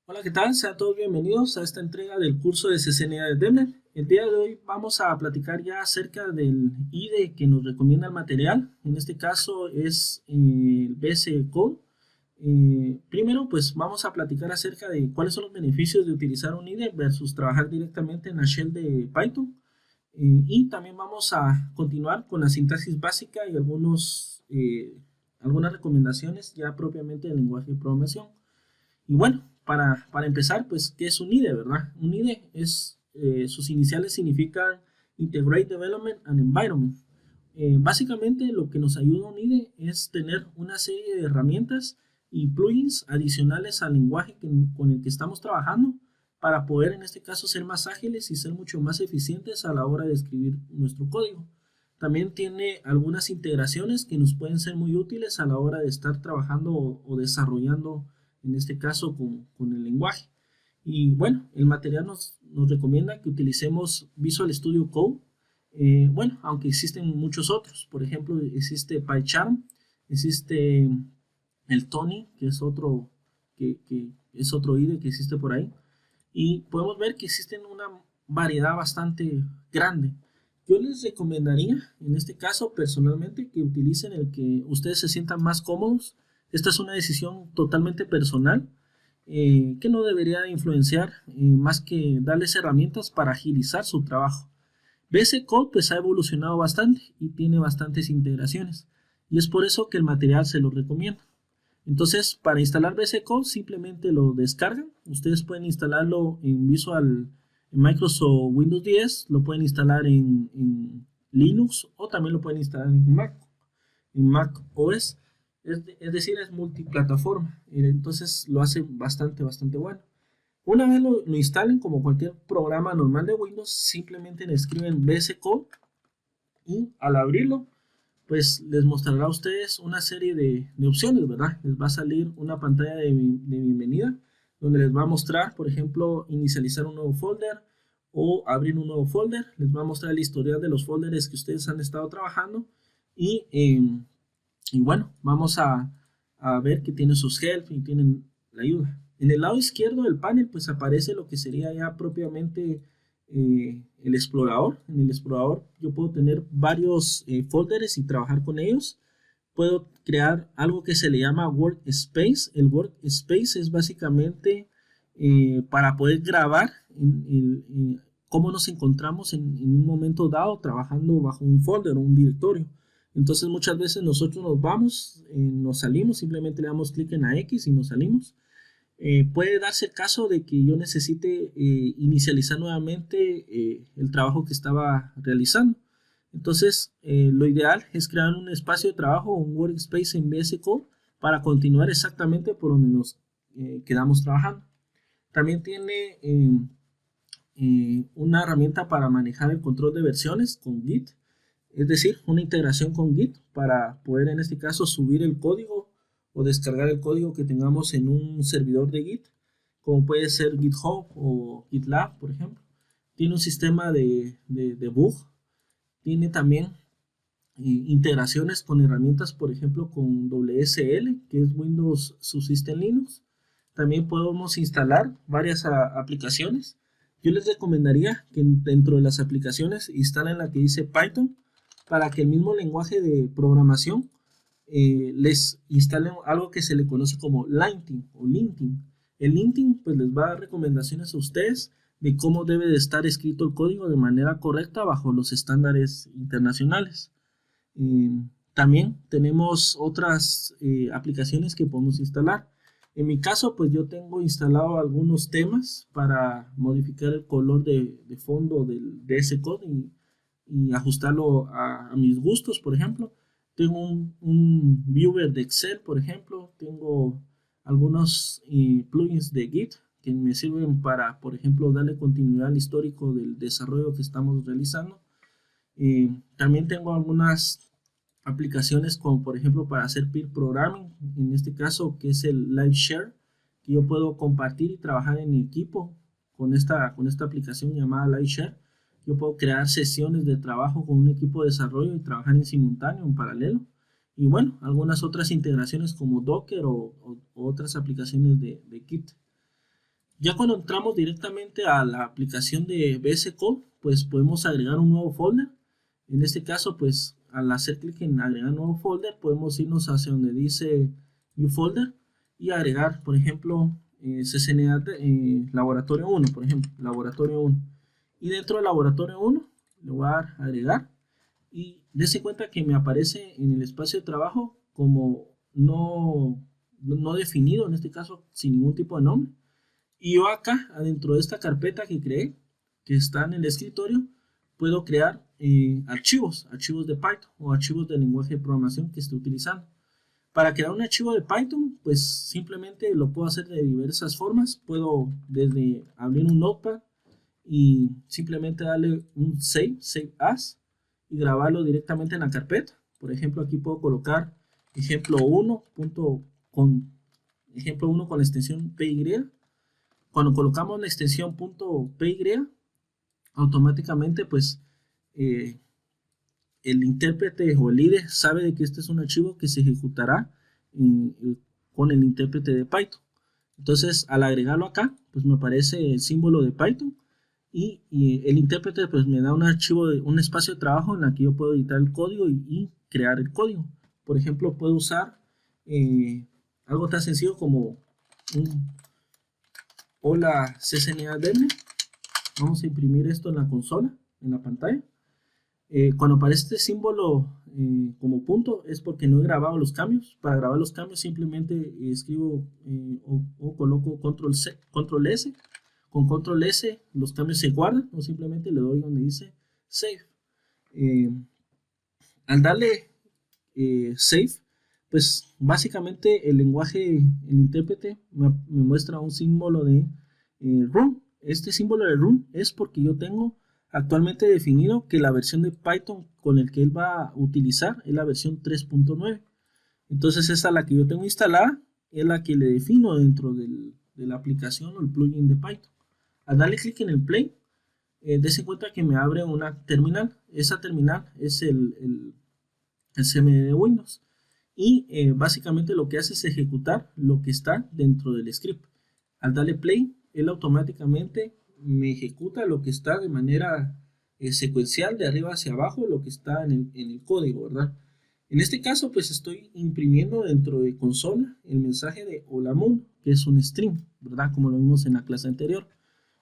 Hola, ¿qué tal? Sean todos bienvenidos a esta entrega del curso de CCNA de Demner. El día de hoy vamos a platicar ya acerca del IDE que nos recomienda el material. En este caso es el BS Code. Primero, pues vamos a platicar acerca de cuáles son los beneficios de utilizar un IDE versus trabajar directamente en la shell de Python. Y también vamos a continuar con la sintaxis básica y algunas recomendaciones ya propiamente del lenguaje de programación. Y bueno, para empezar, pues, ¿qué es un IDE, verdad? Un IDE sus iniciales significan Integrate Development and Environment. Básicamente lo que nos ayuda un IDE es tener una serie de herramientas y plugins adicionales al lenguaje con el que estamos trabajando para poder en este caso ser más ágiles y ser mucho más eficientes a la hora de escribir nuestro código. También tiene algunas integraciones que nos pueden ser muy útiles a la hora de estar trabajando o desarrollando en este caso con el lenguaje. Y bueno, el material nos recomienda que utilicemos Visual Studio Code. Bueno, aunque existen muchos otros. Por ejemplo, existe PyCharm, existe el Tony, que es que es otro IDE que existe por ahí. Y podemos ver que existen una variedad bastante grande. Yo les recomendaría, en este caso personalmente, que utilicen el que ustedes se sientan más cómodos. Esta es una decisión totalmente personal que no debería influenciar más que darles herramientas para agilizar su trabajo. VS Code pues ha evolucionado bastante y tiene bastantes integraciones y es por eso que el material se lo recomiendo. Entonces, para instalar VS Code simplemente lo descargan. Ustedes pueden instalarlo en Microsoft Windows 10, lo pueden instalar en Linux o también lo pueden instalar en Mac OS. Es decir, es multiplataforma. Entonces lo hace bastante bueno. Una vez lo instalen como cualquier programa normal de Windows, simplemente le escriben VS Code y al abrirlo pues les mostrará a ustedes una serie de opciones, ¿verdad? Les va a salir una pantalla de bienvenida donde les va a mostrar, por ejemplo, inicializar un nuevo folder o abrir un nuevo folder. Les va a mostrar el historial de los folders que ustedes han estado trabajando y, eh, y bueno, vamos a ver que tienen sus help y tienen la ayuda. En el lado izquierdo del panel pues aparece lo que sería ya propiamente el explorador. En el explorador yo puedo tener varios folders y trabajar con ellos. Puedo crear algo que se le llama workspace. El workspace es básicamente para poder grabar cómo nos encontramos en un momento dado trabajando bajo un folder o un directorio. Entonces muchas veces nosotros nos vamos, nos salimos, simplemente le damos clic en la X y nos salimos. Puede darse el caso de que yo necesite inicializar nuevamente el trabajo que estaba realizando. Entonces, lo ideal es crear un espacio de trabajo o un workspace en VS Code para continuar exactamente por donde nos quedamos trabajando. También tiene una herramienta para manejar el control de versiones con Git, es decir, una integración con Git para poder en este caso subir el código o descargar el código que tengamos en un servidor de Git, como puede ser GitHub o GitLab, por ejemplo. Tiene un sistema de debug, tiene también integraciones con herramientas, por ejemplo, con WSL, que es Windows Subsystem Linux. También podemos instalar varias aplicaciones. Yo les recomendaría que dentro de las aplicaciones instalen la que dice Python para que el mismo lenguaje de programación les instalen algo que se le conoce como linting o linting. El linting pues les va a dar recomendaciones a ustedes de cómo debe de estar escrito el código de manera correcta bajo los estándares internacionales. También tenemos otras aplicaciones que podemos instalar. En mi caso, pues yo tengo instalado algunos temas para modificar el color de fondo de ese código y ajustarlo a mis gustos, por ejemplo. Tengo un viewer de Excel, por ejemplo. Tengo algunos plugins de Git que me sirven para, por ejemplo, darle continuidad al histórico del desarrollo que estamos realizando. También tengo algunas aplicaciones como por ejemplo para hacer peer programming, en este caso que es el Live Share, que yo puedo compartir y trabajar en equipo con esta aplicación llamada Live Share. Yo puedo crear sesiones de trabajo con un equipo de desarrollo y trabajar en simultáneo, en paralelo. Y bueno, algunas otras integraciones como Docker o otras aplicaciones de Git. Ya cuando entramos directamente a la aplicación de VS Code, pues podemos agregar un nuevo folder. En este caso, pues al hacer clic en agregar nuevo folder, podemos irnos hacia donde dice New Folder y agregar, por ejemplo, CCNA Laboratorio 1, por ejemplo, Laboratorio 1. Y dentro del Laboratorio 1 le voy a dar agregar y dése cuenta que me aparece en el espacio de trabajo como no definido, en este caso sin ningún tipo de nombre. Y yo acá, adentro de esta carpeta que creé, que está en el escritorio, puedo crear archivos de Python o archivos de lenguaje de programación que esté utilizando. Para crear un archivo de Python, pues simplemente lo puedo hacer de diversas formas. Puedo desde abrir un notepad y simplemente darle un save as, y grabarlo directamente en la carpeta. Por ejemplo, aquí puedo colocar ejemplo 1 con ejemplo 1 con la extensión PY. Cuando colocamos la extensión .py, automáticamente pues eh, el intérprete o el IDE sabe de que este es un archivo que se ejecutará con el intérprete de Python. Entonces, al agregarlo acá, pues me aparece el símbolo de Python y el intérprete pues me da un archivo, un espacio de trabajo en el que yo puedo editar el código y crear el código. Por ejemplo, puedo usar algo tan sencillo como un hola CCNA Demo. Vamos a imprimir esto en la consola, en la pantalla. Cuando aparece este símbolo como punto es porque no he grabado los cambios. Para grabar los cambios simplemente escribo o coloco control S. Con control S los cambios se guardan o simplemente le doy donde dice save. Al darle save, pues básicamente el lenguaje, el intérprete me muestra un símbolo de run. Este símbolo de run es porque yo tengo actualmente definido que la versión de Python con el que él va a utilizar es la versión 3.9. Entonces esa es la que yo tengo instalada, es la que le defino dentro de la aplicación o el plugin de Python. Al darle clic en el play, dése cuenta que me abre una terminal. Esa terminal es el CMD de Windows. Y básicamente lo que hace es ejecutar lo que está dentro del script. Al darle play, él automáticamente me ejecuta lo que está de manera secuencial de arriba hacia abajo, lo que está en el código, ¿verdad? En este caso, pues estoy imprimiendo dentro de consola el mensaje de hola mundo, que es un string, ¿verdad? Como lo vimos en la clase anterior.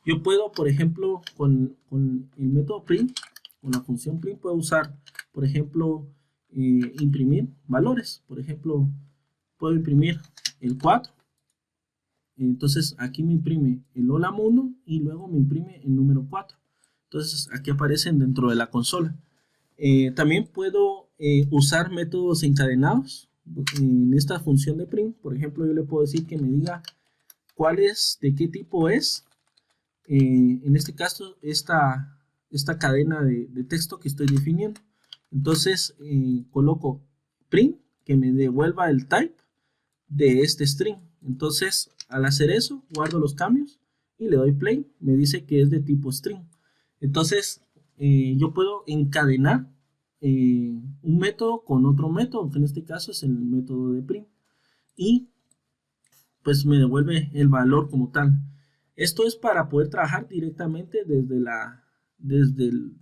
Yo puedo, por ejemplo, con el método print, con la función print, puedo usar, por ejemplo, imprimir valores. Por ejemplo, puedo imprimir el 4. Entonces aquí me imprime el hola mundo y luego me imprime el número 4. Entonces aquí aparecen dentro de la consola. También puedo usar métodos encadenados en esta función de print. Por ejemplo, yo le puedo decir que me diga cuál es, de qué tipo es. En este caso, esta cadena de texto que estoy definiendo. Entonces coloco print que me devuelva el type de este string. Entonces al hacer eso guardo los cambios y le doy play. Me dice que es de tipo string. Entonces yo puedo encadenar un método con otro método, que en este caso es el método de print, y pues me devuelve el valor como tal. Esto es para poder trabajar directamente desde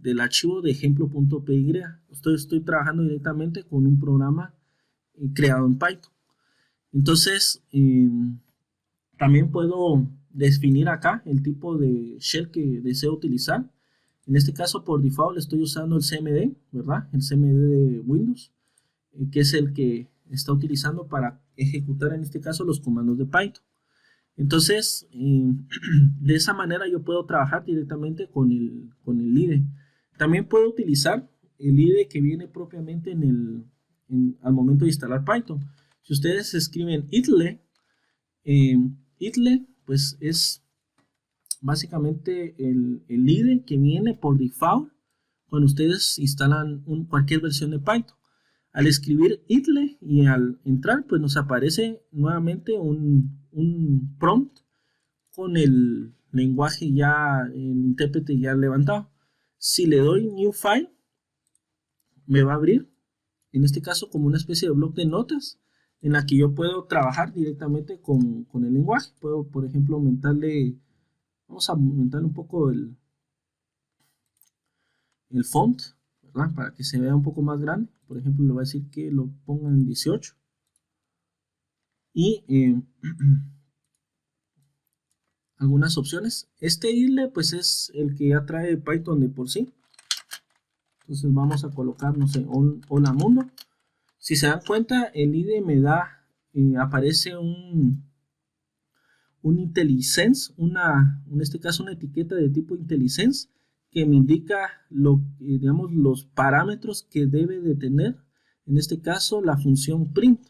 el archivo de ejemplo.py. Estoy trabajando directamente con un programa creado en Python. Entonces, también puedo definir acá el tipo de shell que deseo utilizar. En este caso, por default, estoy usando el CMD, ¿verdad? El CMD de Windows, que es el que está utilizando para ejecutar, en este caso, los comandos de Python. Entonces, de esa manera yo puedo trabajar directamente con el IDE. También puedo utilizar el IDE que viene propiamente al momento de instalar Python. Si ustedes escriben itle, itle pues es básicamente el IDE que viene por default cuando ustedes instalan cualquier versión de Python. Al escribir itle y al entrar, pues nos aparece nuevamente un prompt con el lenguaje ya, el intérprete ya levantado. Si le doy New File, me va a abrir, en este caso como una especie de bloc de notas, en la que yo puedo trabajar directamente con el lenguaje. Puedo, por ejemplo, vamos a aumentarle un poco el font, ¿verdad? Para que se vea un poco más grande. Por ejemplo, le voy a decir que lo ponga en 18. Y algunas opciones. Este IDLE pues es el que ya trae Python de por sí. Entonces vamos a colocar, no sé, hola mundo. Si se dan cuenta, el IDE me da, aparece un IntelliSense, en este caso una etiqueta de tipo IntelliSense que me indica digamos, los parámetros que debe de tener, en este caso la función print.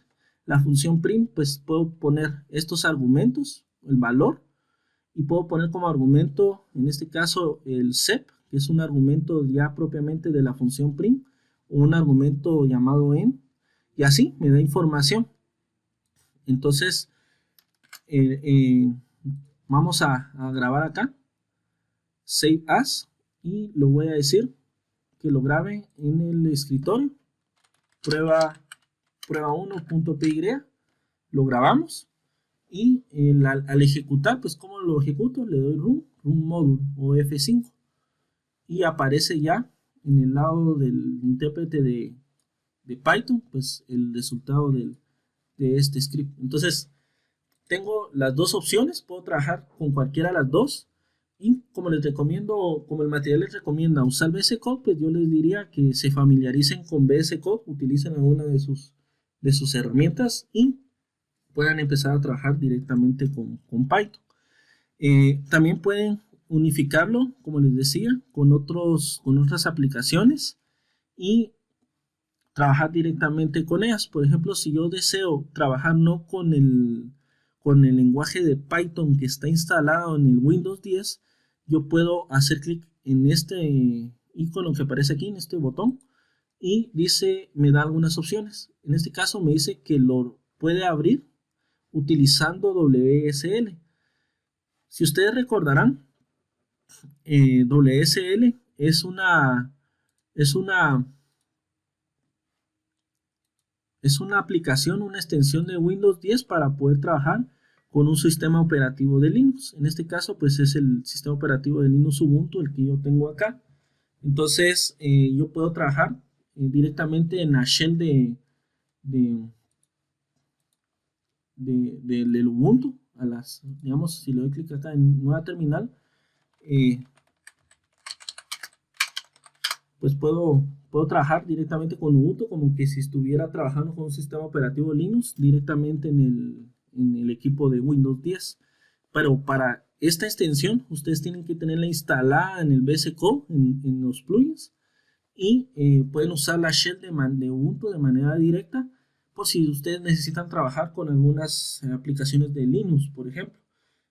La función print, pues puedo poner estos argumentos, el valor, y puedo poner como argumento, en este caso, el sep, que es un argumento ya propiamente de la función print, o un argumento llamado en, y así me da información. Entonces, vamos a grabar acá, save as, y lo voy a decir que lo grabe en el escritorio, prueba 1.py, lo grabamos. Y al ejecutar, pues ¿cómo lo ejecuto? Le doy run module o F5 y aparece ya en el lado del intérprete de Python, pues el resultado de este script. Entonces, tengo las dos opciones, puedo trabajar con cualquiera de las dos. Y como les recomiendo, como el material les recomienda usar VS Code, pues yo les diría que se familiaricen con VS Code, utilicen alguna de sus herramientas y puedan empezar a trabajar directamente con Python. También pueden unificarlo, como les decía, con otras aplicaciones y trabajar directamente con ellas. Por ejemplo, si yo deseo trabajar no con el lenguaje de Python que está instalado en el Windows 10, yo puedo hacer clic en este icono que aparece aquí, en este botón, y me da algunas opciones. En este caso me dice que lo puede abrir utilizando WSL. Si ustedes recordarán, WSL es una aplicación, una extensión de Windows 10 para poder trabajar con un sistema operativo de Linux. En este caso, pues es el sistema operativo de Linux Ubuntu el que yo tengo acá. Entonces, yo puedo trabajar directamente en la shell del Ubuntu. Digamos, si le doy clic acá en nueva terminal, pues puedo trabajar directamente con Ubuntu como que si estuviera trabajando con un sistema operativo Linux directamente en el equipo de Windows 10. Pero para esta extensión ustedes tienen que tenerla instalada en el VS Code, en los plugins, y pueden usar la shell de Ubuntu de manera directa por si ustedes necesitan trabajar con algunas aplicaciones de Linux, por ejemplo.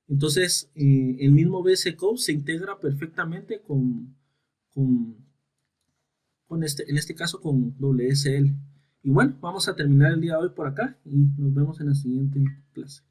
Entonces, el mismo VS Code se integra perfectamente con en este caso con WSL. Y bueno, vamos a terminar el día de hoy por acá y nos vemos en la siguiente clase.